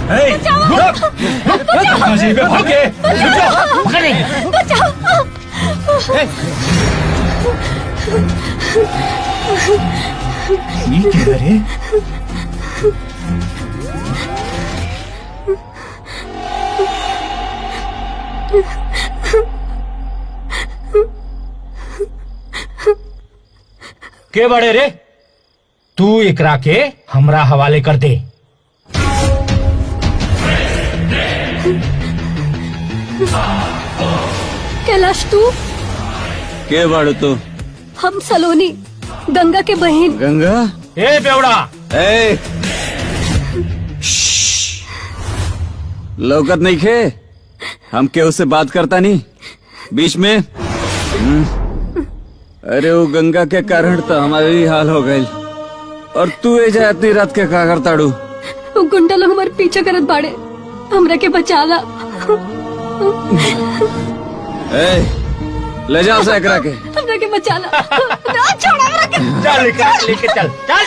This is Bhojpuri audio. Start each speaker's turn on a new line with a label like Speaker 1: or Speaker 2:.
Speaker 1: कहाँ से बे भागे? रुक जाओ, पकड़ेंगे। ये क्या है? के बड़े रे? तू इकरा के हमरा हवाले कर दे।
Speaker 2: कैलाश तू?
Speaker 3: के बाड़ू तू?
Speaker 2: हम सलोनी, गंगा के बहन।
Speaker 3: गंगा?
Speaker 1: ए बेवड़ा!
Speaker 3: ए लौकत नहीं खे? हम केहू से बात करता नहीं बीच में। अरे वो गंगा के कारण तो हमारे ही हाल हो गए। और तू ए जाए इतनी रात के का करताड़ू?
Speaker 2: वो गुंडा लोग हमारे पीछे करत बाड़े, हमरा के बचाला।
Speaker 3: ए ले जाओ से एकरा के।
Speaker 2: हमरा के बचाला। ना छोड़ हमरा के।
Speaker 1: चल लेके चल, चल।